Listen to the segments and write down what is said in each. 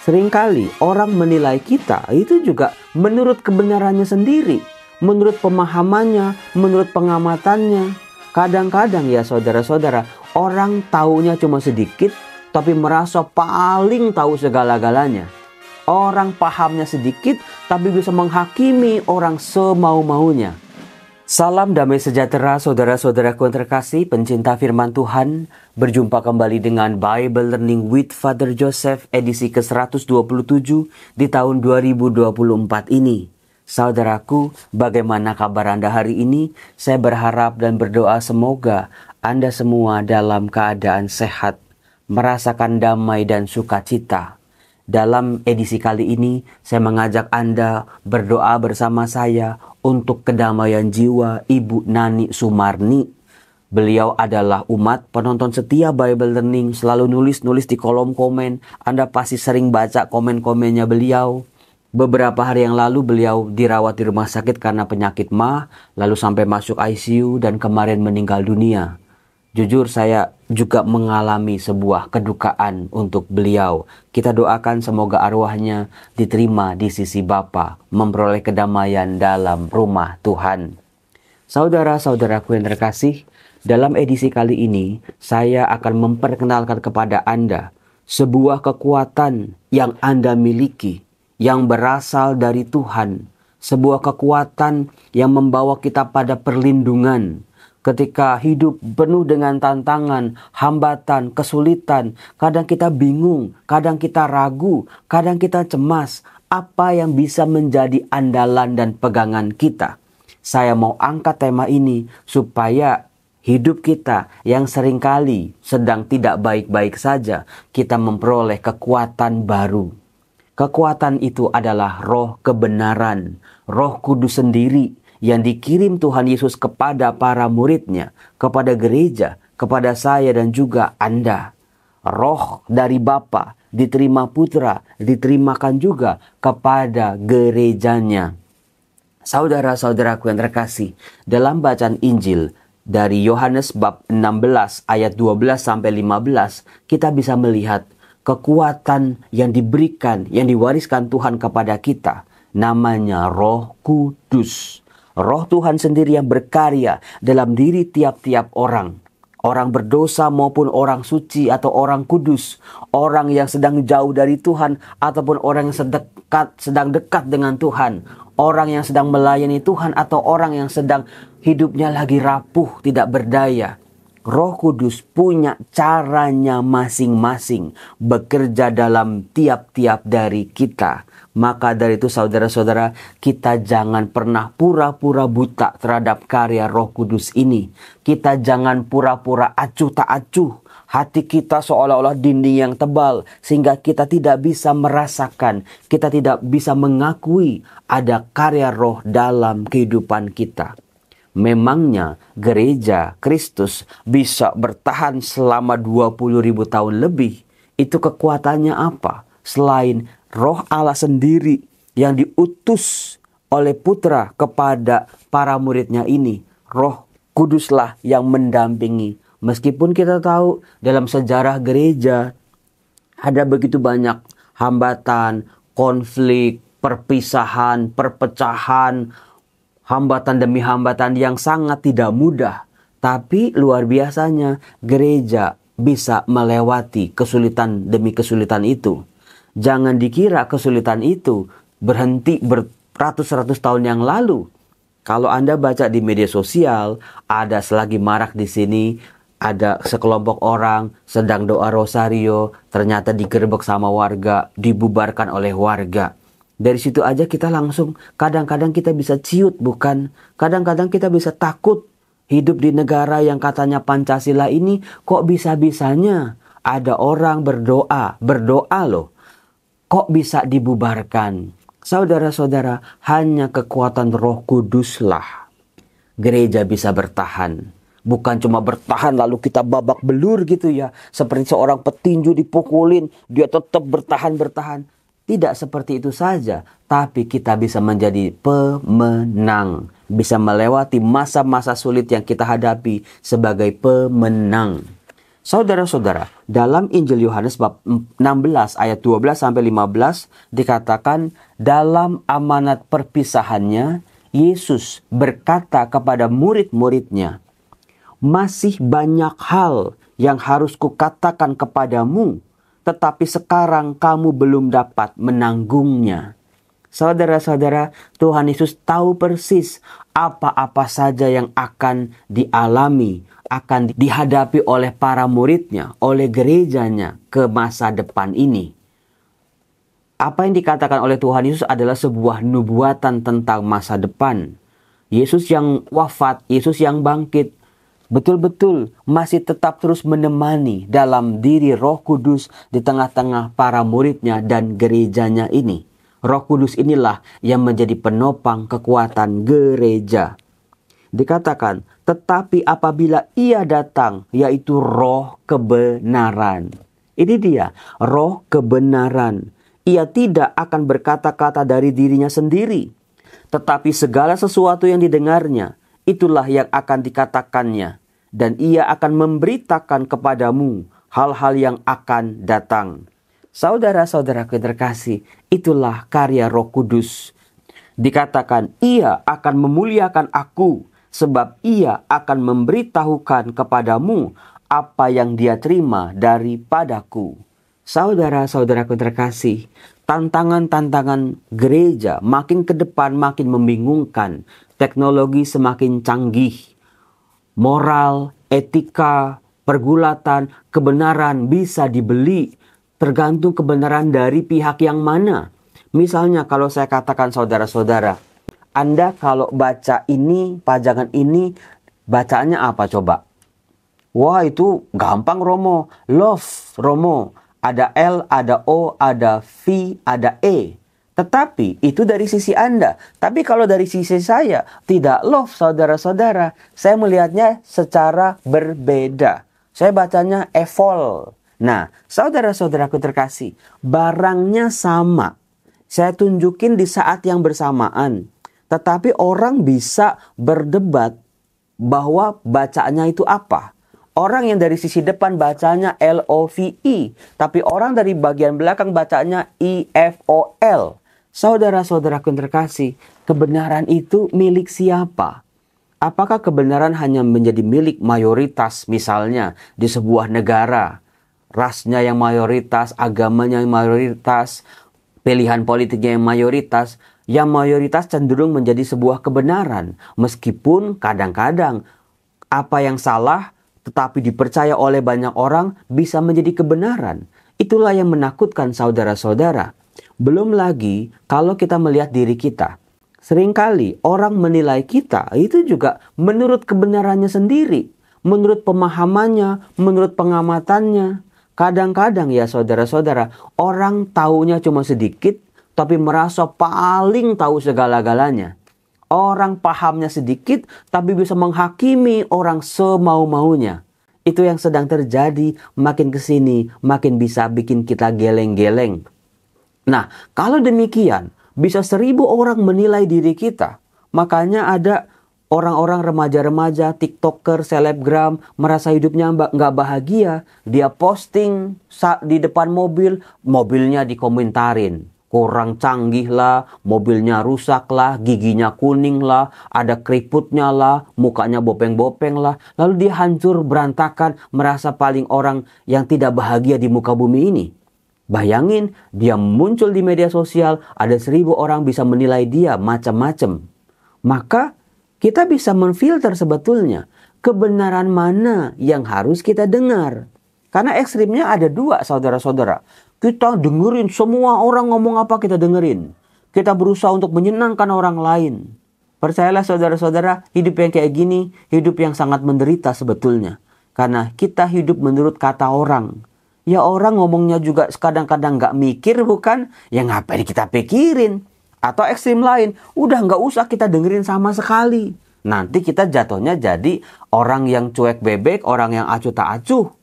Seringkali orang menilai kita itu juga menurut kebenarannya sendiri, menurut pemahamannya, menurut pengamatannya. Kadang-kadang ya saudara-saudara, orang taunya cuma sedikit, tapi merasa paling tahu segala-galanya. Orang pahamnya sedikit, tapi bisa menghakimi orang semau-maunya. Salam damai sejahtera saudara-saudaraku yang terkasih, pencinta firman Tuhan. Berjumpa kembali dengan Bible Learning with Father Joseph edisi ke-127 di tahun 2024 ini. Saudaraku, bagaimana kabar Anda hari ini? Saya berharap dan berdoa semoga Anda semua dalam keadaan sehat, merasakan damai dan sukacita. Dalam edisi kali ini, saya mengajak Anda berdoa bersama saya untuk kedamaian jiwa Ibu Nani Sumarni. Beliau adalah umat penonton setia Bible Learning, selalu nulis-nulis di kolom komen. Anda pasti sering baca komen-komennya beliau. Beberapa hari yang lalu beliau dirawat di rumah sakit karena penyakit MA, lalu sampai masuk ICU dan kemarin meninggal dunia. Jujur saya juga mengalami sebuah kedukaan untuk beliau. Kita doakan semoga arwahnya diterima di sisi Bapa, memperoleh kedamaian dalam rumah Tuhan. Saudara-saudaraku yang terkasih, dalam edisi kali ini saya akan memperkenalkan kepada Anda sebuah kekuatan yang Anda miliki, yang berasal dari Tuhan. Sebuah kekuatan yang membawa kita pada perlindungan. Ketika hidup penuh dengan tantangan, hambatan, kesulitan, kadang kita bingung, kadang kita ragu, kadang kita cemas. Apa yang bisa menjadi andalan dan pegangan kita? Saya mau angkat tema ini supaya hidup kita yang seringkali sedang tidak baik-baik saja, kita memperoleh kekuatan baru. Kekuatan itu adalah roh kebenaran, Roh Kudus sendiri yang dikirim Tuhan Yesus kepada para muridnya, kepada gereja, kepada saya dan juga Anda. Roh dari Bapa diterima Putra, diterimakan juga kepada gerejanya. Saudara-saudaraku yang terkasih, dalam bacaan Injil dari Yohanes bab 16 ayat 12 sampai 15, kita bisa melihat kekuatan yang diberikan, yang diwariskan Tuhan kepada kita. Namanya Roh Kudus. Roh Tuhan sendiri yang berkarya dalam diri tiap-tiap orang. Orang berdosa maupun orang suci atau orang kudus. Orang yang sedang jauh dari Tuhan ataupun orang yang sedang dekat dengan Tuhan. Orang yang sedang melayani Tuhan atau orang yang sedang hidupnya lagi rapuh, tidak berdaya. Roh Kudus punya caranya masing-masing bekerja dalam tiap-tiap dari kita. Maka dari itu saudara-saudara, kita jangan pernah pura-pura buta terhadap karya Roh Kudus ini. Kita jangan pura-pura acuh tak acuh. Hati kita seolah-olah dinding yang tebal sehingga kita tidak bisa merasakan, kita tidak bisa mengakui ada karya Roh dalam kehidupan kita. Memangnya gereja Kristus bisa bertahan selama 20.000 tahun lebih? Itu kekuatannya apa? Selain Roh Allah sendiri yang diutus oleh Putra kepada para muridnya ini, Roh Kuduslah yang mendampingi. Meskipun kita tahu dalam sejarah gereja ada begitu banyak hambatan, konflik, perpisahan, perpecahan, hambatan demi hambatan yang sangat tidak mudah. Tapi luar biasanya gereja bisa melewati kesulitan demi kesulitan itu. Jangan dikira kesulitan itu berhenti beratus-ratus tahun yang lalu. Kalau Anda baca di media sosial, ada selagi marak di sini, ada sekelompok orang sedang doa rosario, ternyata digerebek sama warga, dibubarkan oleh warga. Dari situ aja kita langsung, kadang-kadang kita bisa ciut, bukan? Kadang-kadang kita bisa takut. Hidup di negara yang katanya Pancasila ini, kok bisa-bisanya ada orang berdoa loh. Kok bisa dibubarkan? Saudara-saudara, hanya kekuatan Roh Kuduslah gereja bisa bertahan. Bukan cuma bertahan lalu kita babak belur gitu ya. Seperti seorang petinju dipukulin, dia tetap bertahan. Tidak seperti itu saja, tapi kita bisa menjadi pemenang. Bisa melewati masa-masa sulit yang kita hadapi sebagai pemenang. Saudara-saudara, dalam Injil Yohanes bab 16 ayat 12-15 dikatakan dalam amanat perpisahannya, Yesus berkata kepada murid-muridnya, "Masih banyak hal yang harus kukatakan kepadamu, tetapi sekarang kamu belum dapat menanggungnya." Saudara-saudara, Tuhan Yesus tahu persis apa-apa saja yang akan dialami, akan dihadapi oleh para muridnya, oleh gerejanya ke masa depan ini. Apa yang dikatakan oleh Tuhan Yesus adalah sebuah nubuatan tentang masa depan. Yesus yang wafat, Yesus yang bangkit, betul-betul masih tetap terus menemani dalam diri Roh Kudus di tengah-tengah para muridnya dan gerejanya ini. Roh Kudus inilah yang menjadi penopang kekuatan gereja. Dikatakan, tetapi apabila ia datang, yaitu Roh kebenaran. Ini dia, Roh kebenaran. Ia tidak akan berkata-kata dari dirinya sendiri, tetapi segala sesuatu yang didengarnya, itulah yang akan dikatakannya. Dan ia akan memberitakan kepadamu hal-hal yang akan datang. Saudara-saudaraku yang terkasih, itulah karya Roh Kudus. Dikatakan, ia akan memuliakan aku, sebab ia akan memberitahukan kepadamu apa yang dia terima daripadaku. Saudara-saudaraku yang terkasih, tantangan-tantangan gereja makin ke depan makin membingungkan. Teknologi semakin canggih. Moral, etika, pergulatan, kebenaran bisa dibeli. Tergantung kebenaran dari pihak yang mana. Misalnya kalau saya katakan saudara-saudara, Anda kalau baca ini, pajangan ini, bacaannya apa coba? Wah, itu gampang Romo. Love Romo. Ada L, ada O, ada V, ada E. Tetapi itu dari sisi Anda. Tapi kalau dari sisi saya, tidak love saudara-saudara. Saya melihatnya secara berbeda. Saya bacanya evol. Nah, saudara-saudaraku terkasih, barangnya sama. Saya tunjukin di saat yang bersamaan. Tetapi orang bisa berdebat bahwa bacaannya itu apa. Orang yang dari sisi depan bacanya LOVE. Tapi orang dari bagian belakang bacanya IFOL. Saudara-saudaraku yang terkasih, kebenaran itu milik siapa? Apakah kebenaran hanya menjadi milik mayoritas misalnya di sebuah negara? Rasnya yang mayoritas, agamanya yang mayoritas, pilihan politiknya yang mayoritas. Yang mayoritas cenderung menjadi sebuah kebenaran. Meskipun kadang-kadang apa yang salah tetapi dipercaya oleh banyak orang bisa menjadi kebenaran. Itulah yang menakutkan saudara-saudara. Belum lagi kalau kita melihat diri kita. Seringkali orang menilai kita itu juga menurut kebenarannya sendiri. Menurut pemahamannya, menurut pengamatannya. Kadang-kadang ya saudara-saudara, orang taunya cuma sedikit, tapi merasa paling tahu segala-galanya. Orang pahamnya sedikit, tapi bisa menghakimi orang semau-maunya. Itu yang sedang terjadi, makin kesini, makin bisa bikin kita geleng-geleng. Nah, kalau demikian, bisa 1000 orang menilai diri kita. Makanya ada orang-orang remaja-remaja, tiktoker, selebgram, merasa hidupnya nggak bahagia. Dia posting di depan mobil, mobilnya dikomentarin. Kurang canggih lah, mobilnya rusak lah, giginya kuning lah, ada keriputnya lah, mukanya bopeng-bopeng lah. Lalu dia hancur, berantakan, merasa paling orang yang tidak bahagia di muka bumi ini. Bayangin, dia muncul di media sosial, ada 1000 orang bisa menilai dia macam-macam. Maka kita bisa memfilter sebetulnya kebenaran mana yang harus kita dengar. Karena ekstrimnya ada 2 saudara-saudara. Kita dengerin semua orang ngomong apa kita dengerin. Kita berusaha untuk menyenangkan orang lain. Percayalah saudara-saudara, hidup yang kayak gini, hidup yang sangat menderita sebetulnya. Karena kita hidup menurut kata orang. Ya orang ngomongnya juga kadang-kadang gak mikir bukan? Ya ngapain kita pikirin? Atau ekstrim lain, udah gak usah kita dengerin sama sekali. Nanti kita jatuhnya jadi orang yang cuek bebek, orang yang acuh tak acuh.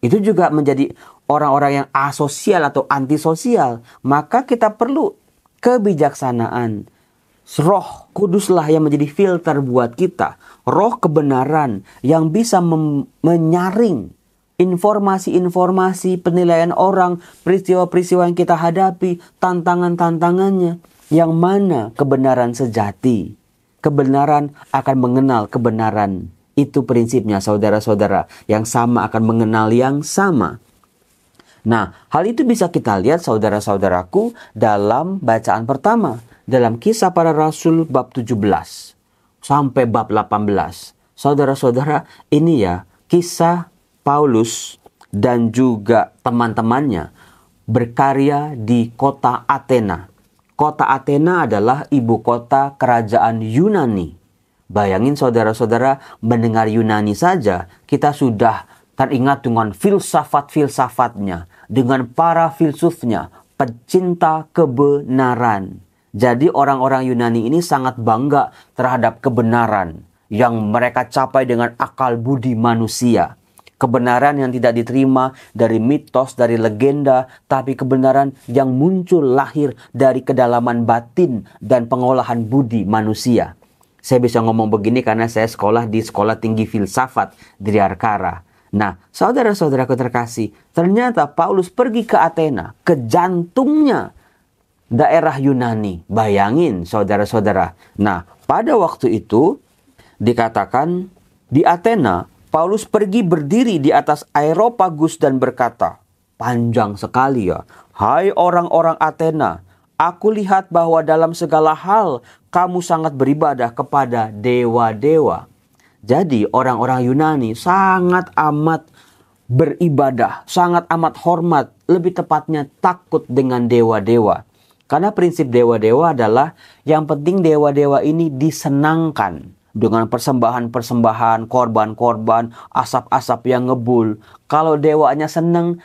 Itu juga menjadi orang-orang yang asosial atau antisosial. Maka kita perlu kebijaksanaan. Roh Kuduslah yang menjadi filter buat kita. Roh kebenaran yang bisa menyaring informasi-informasi, penilaian orang, peristiwa-peristiwa yang kita hadapi, tantangan-tantangannya. Yang mana kebenaran sejati? Kebenaran akan mengenal kebenaran. Itu prinsipnya saudara-saudara. Yang sama akan mengenal yang sama. Nah, hal itu bisa kita lihat saudara-saudaraku dalam bacaan pertama. Dalam Kisah Para Rasul bab 17 sampai bab 18. Saudara-saudara, ini ya kisah Paulus dan juga teman-temannya berkarya di kota Athena. Kota Athena adalah ibu kota kerajaan Yunani. Bayangin saudara-saudara, mendengar Yunani saja, kita sudah teringat dengan filsafat-filsafatnya, dengan para filsufnya, pecinta kebenaran. Jadi orang-orang Yunani ini sangat bangga terhadap kebenaran yang mereka capai dengan akal budi manusia. Kebenaran yang tidak diterima dari mitos, dari legenda, tapi kebenaran yang muncul lahir dari kedalaman batin dan pengolahan budi manusia. Saya bisa ngomong begini karena saya sekolah di Sekolah Tinggi Filsafat di Arkara. Nah, saudara-saudaraku terkasih, ternyata Paulus pergi ke Athena, ke jantungnya daerah Yunani. Bayangin saudara-saudara. Nah, pada waktu itu dikatakan di Athena, Paulus pergi berdiri di atas Areopagus dan berkata, panjang sekali ya, hai orang-orang Athena, aku lihat bahwa dalam segala hal kamu sangat beribadah kepada dewa-dewa. Jadi orang-orang Yunani sangat amat beribadah, sangat amat hormat, lebih tepatnya takut dengan dewa-dewa. Karena prinsip dewa-dewa adalah yang penting dewa-dewa ini disenangkan dengan persembahan-persembahan, korban-korban, asap-asap yang ngebul. Kalau dewanya senang,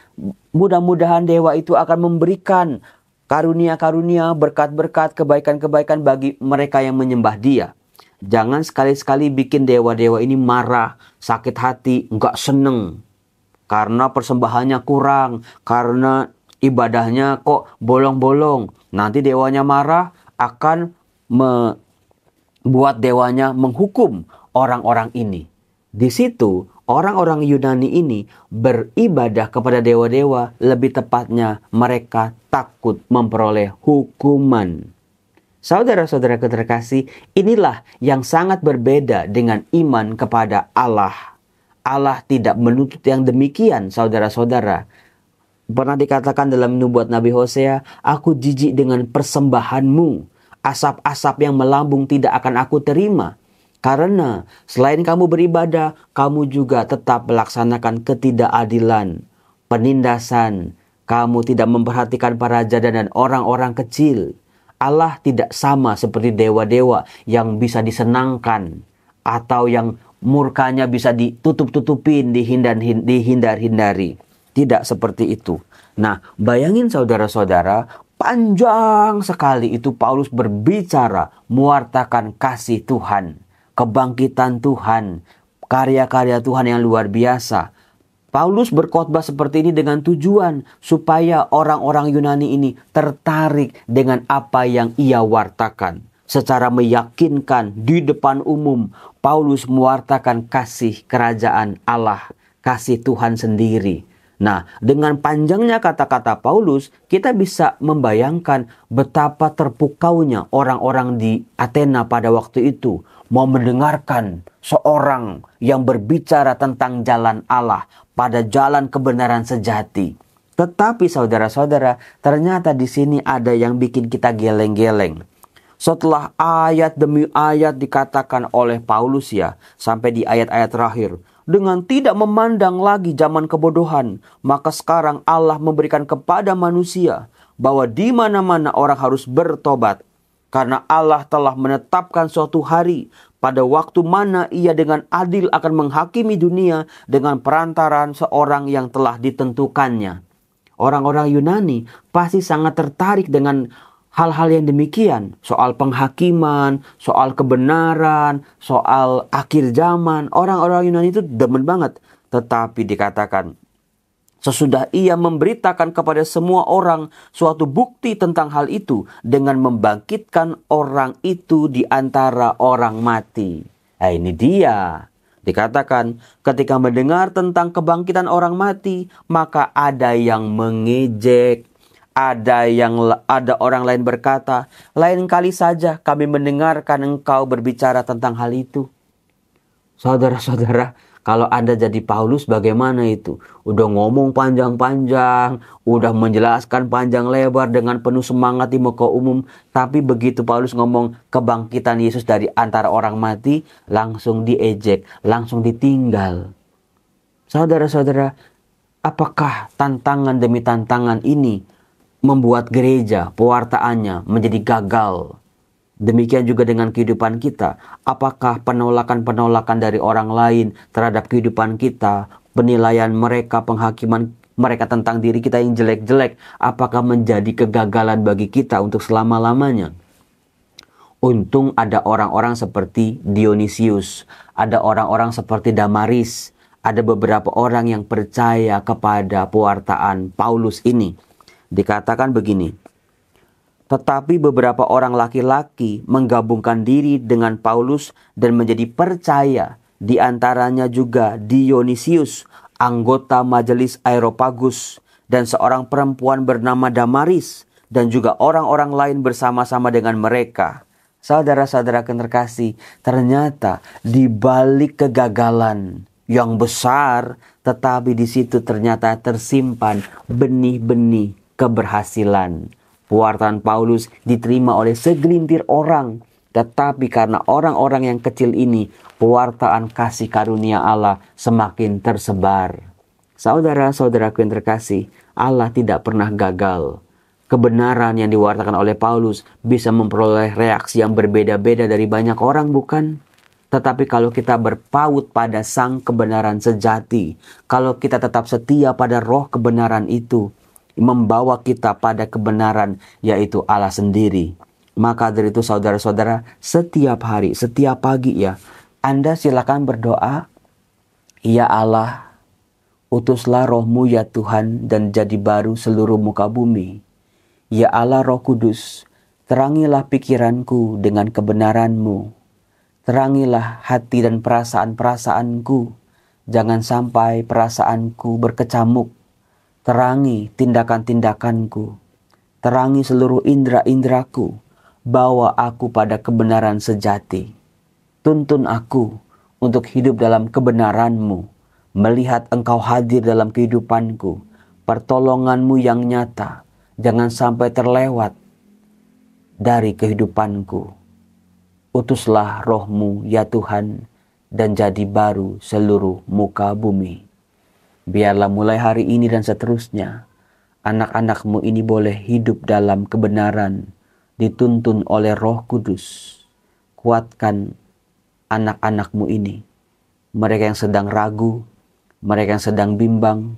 mudah-mudahan dewa itu akan memberikan karunia-karunia, berkat-berkat, kebaikan-kebaikan bagi mereka yang menyembah dia. Jangan sekali-sekali bikin dewa-dewa ini marah, sakit hati, nggak seneng. Karena persembahannya kurang, karena ibadahnya kok bolong-bolong. Nanti dewanya marah, akan buat dewanya menghukum orang-orang ini. Di situ orang-orang Yunani ini beribadah kepada dewa-dewa, lebih tepatnya mereka takut memperoleh hukuman. Saudara-saudara terkasih, inilah yang sangat berbeda dengan iman kepada Allah. Allah tidak menuntut yang demikian, saudara-saudara. Pernah dikatakan dalam nubuat Nabi Hosea, aku jijik dengan persembahanmu. Asap-asap yang melambung tidak akan aku terima. Karena selain kamu beribadah, kamu juga tetap melaksanakan ketidakadilan, penindasan. Kamu tidak memperhatikan para raja dan orang-orang kecil. Allah tidak sama seperti dewa-dewa yang bisa disenangkan atau yang murkanya bisa ditutup-tutupin, dihindar-hindari. Tidak seperti itu. Nah, bayangin saudara-saudara, panjang sekali itu Paulus berbicara, mewartakan kasih Tuhan, kebangkitan Tuhan, karya-karya Tuhan yang luar biasa. Paulus berkhotbah seperti ini dengan tujuan supaya orang-orang Yunani ini tertarik dengan apa yang ia wartakan. Secara meyakinkan di depan umum, Paulus mewartakan kasih kerajaan Allah, kasih Tuhan sendiri. Nah, dengan panjangnya kata-kata Paulus, kita bisa membayangkan betapa terpukaunya orang-orang di Athena pada waktu itu mau mendengarkan seorang yang berbicara tentang jalan Allah, pada jalan kebenaran sejati. Tetapi saudara-saudara, ternyata di sini ada yang bikin kita geleng-geleng. Setelah ayat demi ayat dikatakan oleh Paulus ya, sampai di ayat-ayat terakhir, dengan tidak memandang lagi zaman kebodohan, maka sekarang Allah memberikan kepada manusia bahwa di mana-mana orang harus bertobat. Karena Allah telah menetapkan suatu hari pada waktu mana ia dengan adil akan menghakimi dunia dengan perantaran seorang yang telah ditentukannya. Orang-orang Yunani pasti sangat tertarik dengan hal-hal yang demikian, soal penghakiman, soal kebenaran, soal akhir zaman. Orang-orang Yunani itu demen banget. Tetapi dikatakan, sesudah ia memberitakan kepada semua orang suatu bukti tentang hal itu dengan membangkitkan orang itu di antara orang mati. Nah, ini dia. Dikatakan, ketika mendengar tentang kebangkitan orang mati, maka ada yang mengejek. Ada orang lain berkata, lain kali saja kami mendengarkan engkau berbicara tentang hal itu. Saudara-saudara, kalau Anda jadi Paulus bagaimana itu? Udah ngomong panjang-panjang, udah menjelaskan panjang lebar dengan penuh semangat di muka umum. Tapi begitu Paulus ngomong kebangkitan Yesus dari antara orang mati, langsung diejek, langsung ditinggal. Saudara-saudara, apakah tantangan demi tantangan ini membuat gereja, pewartaannya menjadi gagal? Demikian juga dengan kehidupan kita. Apakah penolakan-penolakan dari orang lain terhadap kehidupan kita, penilaian mereka, penghakiman mereka tentang diri kita yang jelek-jelek, apakah menjadi kegagalan bagi kita untuk selama-lamanya? Untung ada orang-orang seperti Dionysius, ada orang-orang seperti Damaris, ada beberapa orang yang percaya kepada pewartaan Paulus ini. Dikatakan begini, tetapi beberapa orang laki-laki menggabungkan diri dengan Paulus dan menjadi percaya. Di antaranya juga Dionysius, anggota majelis Areopagus, dan seorang perempuan bernama Damaris, dan juga orang-orang lain bersama-sama dengan mereka. Saudara-saudara terkasih, ternyata di balik kegagalan yang besar, tetapi di situ ternyata tersimpan benih-benih keberhasilan. Pewartaan Paulus diterima oleh segelintir orang, tetapi karena orang-orang yang kecil ini, pewartaan kasih karunia Allah semakin tersebar. Saudara-saudaraku yang terkasih, Allah tidak pernah gagal. Kebenaran yang diwartakan oleh Paulus bisa memperoleh reaksi yang berbeda-beda dari banyak orang, bukan? Tetapi kalau kita berpaut pada sang kebenaran sejati, kalau kita tetap setia pada roh kebenaran itu, membawa kita pada kebenaran, yaitu Allah sendiri. Maka dari itu saudara-saudara, setiap hari, setiap pagi ya, Anda silakan berdoa, ya Allah, utuslah rohmu ya Tuhan dan jadi baru seluruh muka bumi. Ya Allah Roh Kudus, terangilah pikiranku dengan kebenaranmu. Terangilah hati dan perasaan-perasaanku. Jangan sampai perasaanku berkecamuk. Terangi tindakan-tindakanku, terangi seluruh indera-inderaku, bawa aku pada kebenaran sejati. Tuntun aku untuk hidup dalam kebenaran-Mu, melihat Engkau hadir dalam kehidupanku, pertolongan-Mu yang nyata, jangan sampai terlewat dari kehidupanku. Utuslah roh-Mu ya Tuhan, dan jadi baru seluruh muka bumi. Biarlah mulai hari ini dan seterusnya, anak-anak-Mu ini boleh hidup dalam kebenaran, dituntun oleh Roh Kudus. Kuatkan anak-anak-Mu ini, mereka yang sedang ragu, mereka yang sedang bimbang,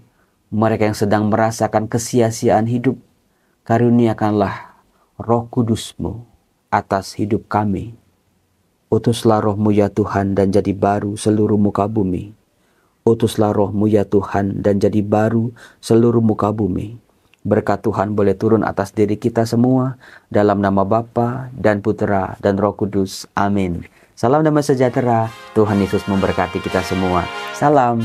mereka yang sedang merasakan kesia-siaan hidup. Karuniakanlah Roh Kudus-Mu atas hidup kami. Utuslah roh-Mu ya Tuhan dan jadi baru seluruh muka bumi. Utuslah roh-Mu ya Tuhan dan jadi baru seluruh muka bumi. Berkat Tuhan boleh turun atas diri kita semua. Dalam nama Bapa dan Putera dan Roh Kudus. Amin. Salam damai sejahtera. Tuhan Yesus memberkati kita semua. Salam.